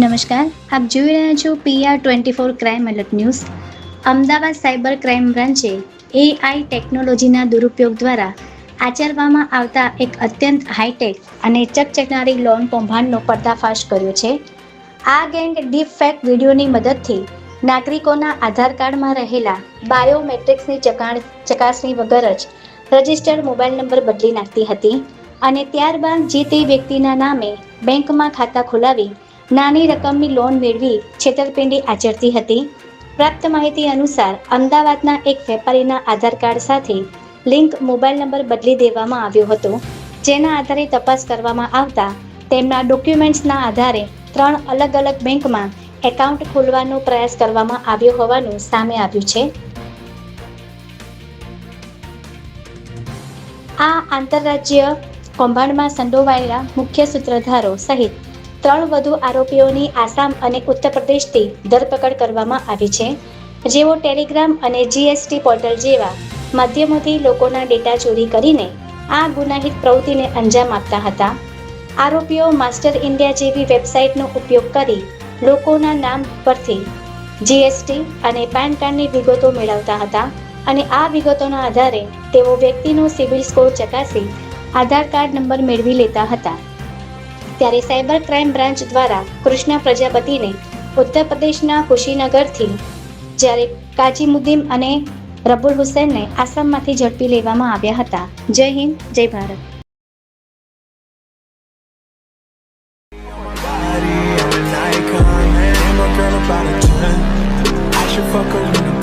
નમસ્કાર, આપ જોઈ રહ્યા છો PR24 crime alert news. Ahmedabad cyber crime બ્રાન્ચે AI ટેકનોલોજીના દુરુપયોગ દ્વારા આચરવામાં આવતા એક અત્યંત હાઈટેક અને ચકચકનારી લોન કૌભાંડનો પર્દાફાશ કર્યો છે. આ ગેંગ ડીપ ફેક વિડીયોની મદદથી નાગરિકોના આધાર કાર્ડમાં રહેલા બાયોમેટ્રિક્સની ચકાસણી વગર જ રજિસ્ટર્ડ મોબાઈલ નંબર બદલી નાખતી હતી અને ત્યારબાદ જે તે વ્યક્તિના નામે બેંકમાં ખાતા ખોલાવી નાની રકમની લોન મેળવી છેતરપિંડી આચરતી હતી. પ્રાપ્ત માહિતી અનુસાર અમદાવાદના એક વેપારીના આધાર કાર્ડ સાથે લિંક મોબાઈલ નંબર બદલી દેવામાં આવ્યો હતો, જેના આધારે તપાસ કરવામાં આવતા તેમના ડોક્યુમેન્ટ્સના આધારે 3 અલગ અલગ બેંકમાં એકાઉન્ટ ખોલવાનો પ્રયાસ કરવામાં આવ્યો હોવાનું સામે આવ્યું છે. આ આંતરરાજ્ય કૌભાંડમાં સંડોવાયેલા મુખ્ય સૂત્રધારો સહિત 3 વધુ આરોપીઓની આસામ અને ઉત્તર પ્રદેશથી ધરપકડ કરવામાં આવી છે, જેઓ ટેલિગ્રામ અને GST પોર્ટલ જેવા માધ્યમોથી લોકોના ડેટા ચોરી કરીને આ ગુનાહિત પ્રવૃત્તિને અંજામ આપતા હતા. આરોપીઓ માસ્ટર ઇન્ડિયા જેવી વેબસાઇટનો ઉપયોગ કરી લોકોના નામ પરથી GST અને પેન કાર્ડની વિગતો મેળવતા હતા અને આ વિગતોના આધારે તેઓ વ્યક્તિનો સિવિલ સ્કોર ચકાસી આધાર કાર્ડ નંબર મેળવી લેતા હતા. ત્યારે સાયબર ક્રાઇમ બ્રાન્ચ દ્વારા કૃષ્ણા પ્રજાપતિને ઉત્તર પ્રદેશના કુશીનગરથી, જ્યારે કાજીમુદ્દીન અને રબુલ હુસૈનને આસામમાંથી ઝડપી લેવામાં આવ્યા હતા. જય હિન્દ, જય ભારત. Fuck her